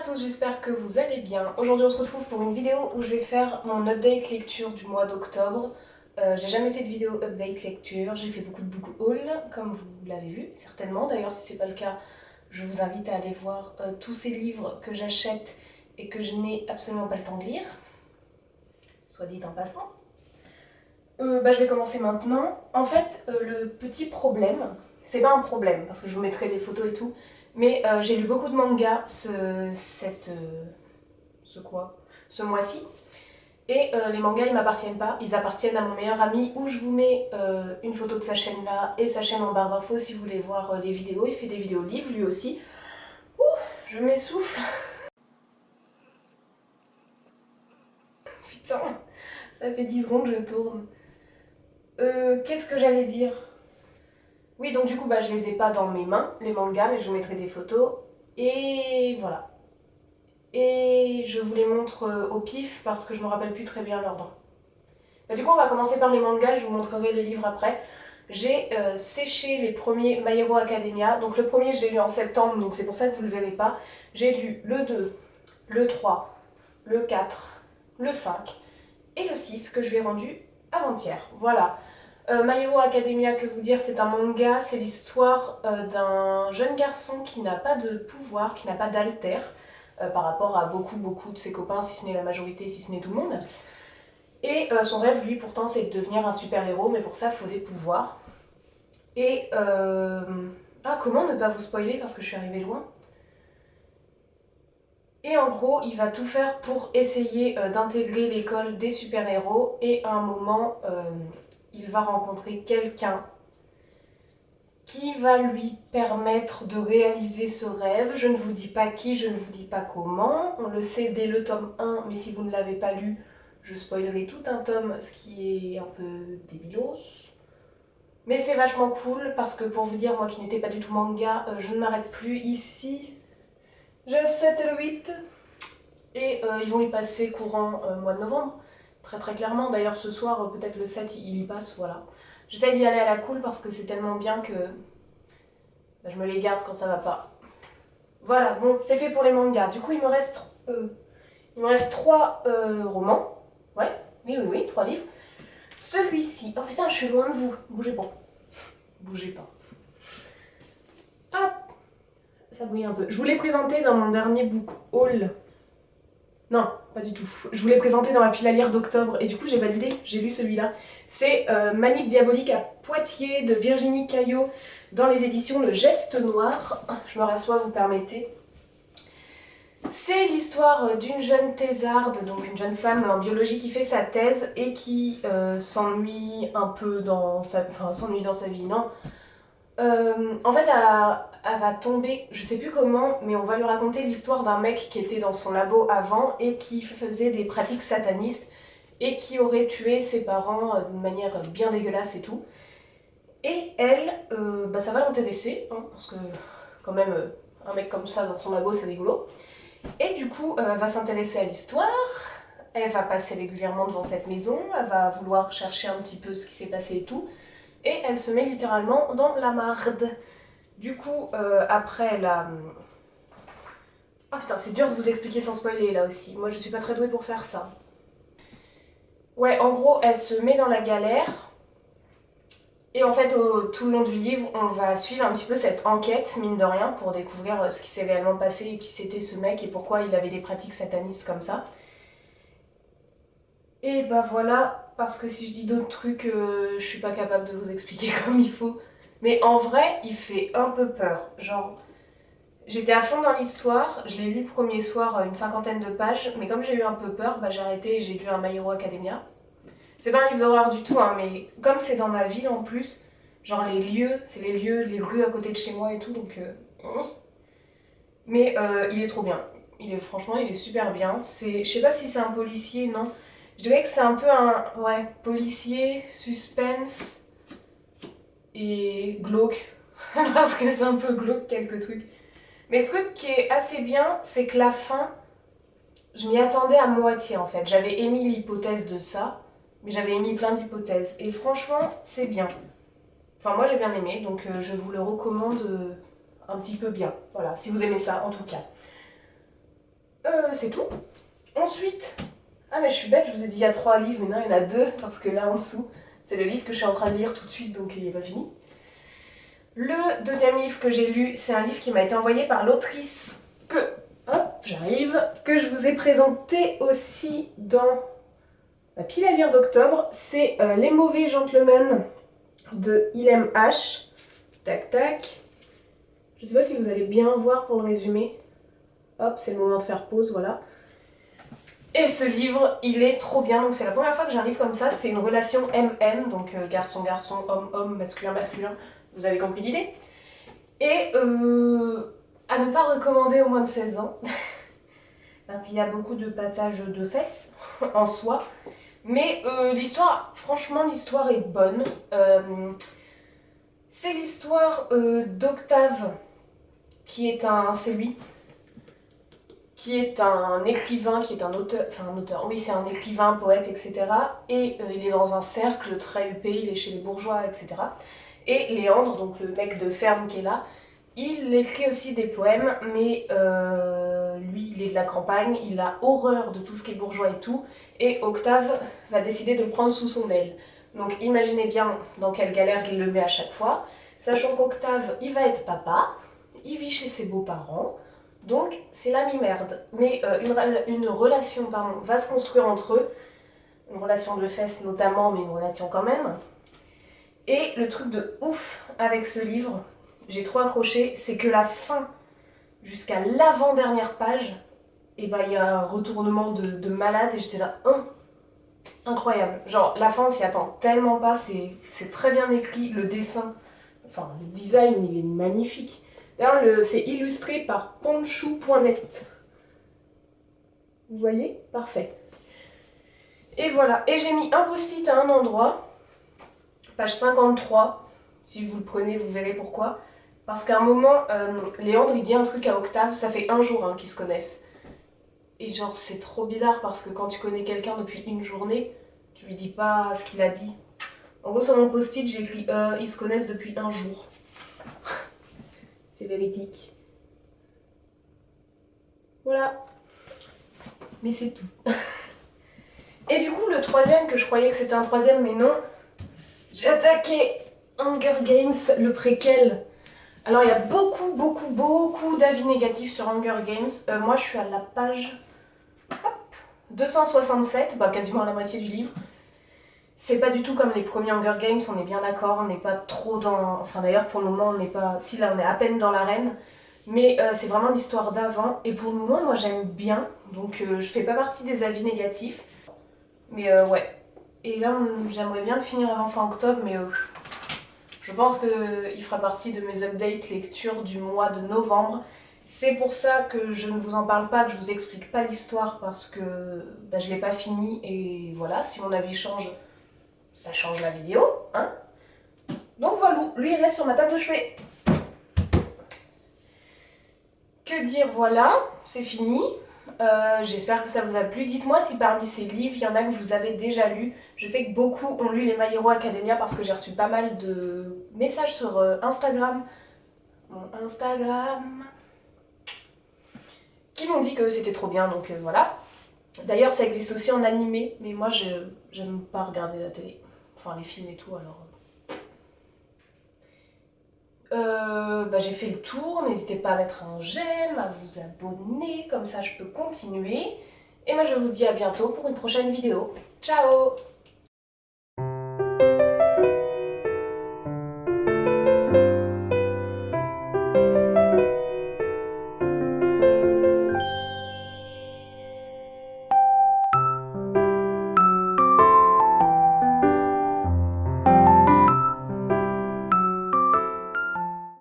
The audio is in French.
tous, j'espère que vous allez bien. Aujourd'hui on se retrouve pour une vidéo où je vais faire mon update lecture du mois d'octobre. J'ai jamais fait de vidéo update lecture, j'ai fait beaucoup de book haul, comme vous l'avez vu, certainement. D'ailleurs si c'est pas le cas, je vous invite à aller voir tous ces livres que j'achète et que je n'ai absolument pas le temps de lire. Soit dit en passant. Je vais commencer maintenant. En fait, le petit problème, c'est pas un problème, parce que je vous mettrai des photos et tout, mais j'ai lu beaucoup de mangas ce mois-ci. Et les mangas, ils m'appartiennent pas, ils appartiennent à mon meilleur ami, où je vous mets une photo de sa chaîne là, et sa chaîne en barre d'infos si vous voulez voir les vidéos. Il fait des vidéos livres, lui aussi. Ouh, je m'essouffle. Putain, ça fait 10 secondes que je tourne. Qu'est-ce que j'allais dire? Oui, donc du coup, je les ai pas dans mes mains, les mangas, mais je vous mettrai des photos. Et voilà. Et je vous les montre au pif parce que je me rappelle plus très bien l'ordre. Du coup, on va commencer par les mangas et je vous montrerai les livres après. J'ai séché les premiers My Hero Academia. Donc le premier, je l'ai lu en septembre, donc c'est pour ça que vous le verrez pas. J'ai lu le 2, le 3, le 4, le 5 et le 6 que je lui ai rendu avant-hier. Voilà. My Hero Academia, que vous dire, c'est un manga, c'est l'histoire d'un jeune garçon qui n'a pas de pouvoir, qui n'a pas d'alter, par rapport à beaucoup de ses copains, si ce n'est la majorité, si ce n'est tout le monde. Et son rêve, lui, pourtant, c'est de devenir un super-héros, mais pour ça, il faut des pouvoirs. Et comment ne pas vous spoiler parce que je suis arrivée loin. Et en gros, il va tout faire pour essayer d'intégrer l'école des super-héros, et à un moment, il va rencontrer quelqu'un qui va lui permettre de réaliser ce rêve. Je ne vous dis pas qui, je ne vous dis pas comment. On le sait dès le tome 1, mais si vous ne l'avez pas lu, je spoilerai tout un tome, ce qui est un peu débilos. Mais c'est vachement cool, parce que pour vous dire, moi qui n'étais pas du tout manga, je ne m'arrête plus ici. J'ai 7 et le 8. Et ils vont y passer courant mois de novembre. Très clairement. D'ailleurs ce soir, peut-être le 7, il y passe, voilà. J'essaie d'y aller à la cool parce que c'est tellement bien que je me les garde quand ça va pas. Voilà, bon, c'est fait pour les mangas. Du coup, il me reste 3 romans. Ouais, oui, 3 livres. Celui-ci... Oh putain, je suis loin de vous. Bougez pas. Bougez pas. Hop, ça bouille un peu. Je vous l'ai présenté dans mon dernier book haul. Non, pas du tout. Je vous l'ai présenté dans ma pile à lire d'octobre et du coup j'ai validé, j'ai lu celui-là. C'est Manique diabolique à Poitiers de Virginie Caillot dans les éditions Le Geste Noir. Je me rassois, vous permettez. C'est l'histoire d'une jeune thésarde, donc une jeune femme en biologie qui fait sa thèse et qui s'ennuie un peu dans sa... Enfin, s'ennuie dans sa vie, non. En fait, elle va tomber, je sais plus comment, mais on va lui raconter l'histoire d'un mec qui était dans son labo avant et qui faisait des pratiques satanistes et qui aurait tué ses parents d'une manière bien dégueulasse et tout. Et elle, ça va l'intéresser, hein, parce que quand même, un mec comme ça dans son labo, c'est rigolo. Et du coup, elle va s'intéresser à l'histoire, elle va passer régulièrement devant cette maison, elle va vouloir chercher un petit peu ce qui s'est passé et tout. Et elle se met littéralement dans la marde. Du coup, après la... Ah putain, c'est dur de vous expliquer sans spoiler là aussi. Moi, je suis pas très douée pour faire ça. Ouais, en gros, elle se met dans la galère. Et en fait, tout le long du livre, on va suivre un petit peu cette enquête, mine de rien, pour découvrir ce qui s'est réellement passé et qui c'était ce mec et pourquoi il avait des pratiques satanistes comme ça. Et voilà, parce que si je dis d'autres trucs, je suis pas capable de vous expliquer comme il faut. Mais en vrai, il fait un peu peur. Genre, j'étais à fond dans l'histoire, je l'ai lu le premier soir, une 50aine de pages, mais comme j'ai eu un peu peur, j'ai arrêté et j'ai lu un My Hero Academia. C'est pas un livre d'horreur du tout, hein, mais comme c'est dans ma ville en plus, genre les lieux, c'est les lieux, les rues à côté de chez moi et tout, donc... Mais il est trop bien. Franchement, il est super bien. Je sais pas si c'est un policier, non. Je dirais que c'est un peu un policier, suspense et glauque. Parce que c'est un peu glauque quelques trucs. Mais le truc qui est assez bien, c'est que la fin, je m'y attendais à moitié en fait. J'avais émis l'hypothèse de ça, mais j'avais émis plein d'hypothèses. Et franchement, c'est bien. Enfin, moi j'ai bien aimé, donc je vous le recommande un petit peu bien. Voilà, si vous aimez ça en tout cas. C'est tout. Ensuite, ah mais je suis bête, je vous ai dit il y a 3 livres, mais non, il y en a 2, parce que là en dessous, c'est le livre que je suis en train de lire tout de suite, donc il n'est pas fini. Le deuxième livre que j'ai lu, c'est un livre qui m'a été envoyé par l'autrice que je vous ai présenté aussi dans la pile à lire d'octobre. C'est Les mauvais gentlemen de Ilham H. Tac tac. Je sais pas si vous allez bien voir pour le résumé. Hop, c'est le moment de faire pause, voilà. Et ce livre, il est trop bien. Donc c'est la première fois que j'ai un livre comme ça. C'est une relation MM, donc garçon-garçon, homme-homme, masculin-masculin. Vous avez compris l'idée. Et à ne pas recommander au moins de 16 ans. Parce qu'il y a beaucoup de pâtage de fesses en soi. Mais l'histoire, franchement, l'histoire est bonne. C'est l'histoire d'Octave, c'est lui, qui est un écrivain, qui est un auteur, oui, c'est un écrivain, poète, etc. Et il est dans un cercle très huppé, il est chez les bourgeois, etc. Et Léandre, donc le mec de ferme qui est là, il écrit aussi des poèmes, mais lui, il est de la campagne, il a horreur de tout ce qui est bourgeois et tout, et Octave va décider de le prendre sous son aile. Donc imaginez bien dans quelle galère il le met à chaque fois, sachant qu'Octave, il va être papa, il vit chez ses beaux-parents, donc c'est la mi-merde. Mais une relation va se construire entre eux, une relation de fesses notamment, mais une relation quand même. Et le truc de ouf avec ce livre, j'ai trop accroché, c'est que la fin, jusqu'à l'avant-dernière page, et bah il y a un retournement de malade et j'étais là, incroyable. Genre la fin on s'y attend tellement pas, c'est très bien écrit, le dessin, enfin le design il est magnifique. D'ailleurs c'est illustré par ponchou.net. Vous voyez? Parfait. Et voilà, et j'ai mis un post-it à un endroit, page 53, si vous le prenez vous verrez pourquoi. Parce qu'à un moment, Léandre il dit un truc à Octave, ça fait un jour qu'ils se connaissent. Et genre c'est trop bizarre parce que quand tu connais quelqu'un depuis une journée, tu lui dis pas ce qu'il a dit. En gros sur mon post-it j'ai écrit ils se connaissent depuis un jour. C'est véridique. Voilà. Mais c'est tout. Et du coup le troisième, que je croyais que c'était un troisième mais non, j'ai attaqué Hunger Games, le préquel. Alors il y a beaucoup d'avis négatifs sur Hunger Games. Moi je suis à la page 267, bah quasiment à la moitié du livre. C'est pas du tout comme les premiers Hunger Games, on est bien d'accord, on n'est pas trop dans... Enfin d'ailleurs pour le moment on n'est pas... Si là on est à peine dans l'arène, mais c'est vraiment l'histoire d'avant. Et pour le moment moi j'aime bien, donc je fais pas partie des avis négatifs. Mais ouais. Et là j'aimerais bien le finir avant fin octobre, mais je pense qu'il fera partie de mes updates lecture du mois de novembre. C'est pour ça que je ne vous en parle pas, que je vous explique pas l'histoire, parce que bah, je l'ai pas fini et voilà, si mon avis change, ça change la vidéo, hein. Donc voilà, lui il reste sur ma table de chevet. Que dire, voilà, c'est fini. J'espère que ça vous a plu. Dites-moi si parmi ces livres, il y en a que vous avez déjà lus. Je sais que beaucoup ont lu les My Hero Academia parce que j'ai reçu pas mal de messages sur Instagram. Mon Instagram. Qui m'ont dit que c'était trop bien, donc voilà. D'ailleurs, ça existe aussi en animé, mais moi, j'aime pas regarder la télé. Enfin, les films et tout, alors... bah, j'ai fait le tour, n'hésitez pas à mettre un j'aime, à vous abonner, comme ça je peux continuer. Et moi je vous dis à bientôt pour une prochaine vidéo. Ciao!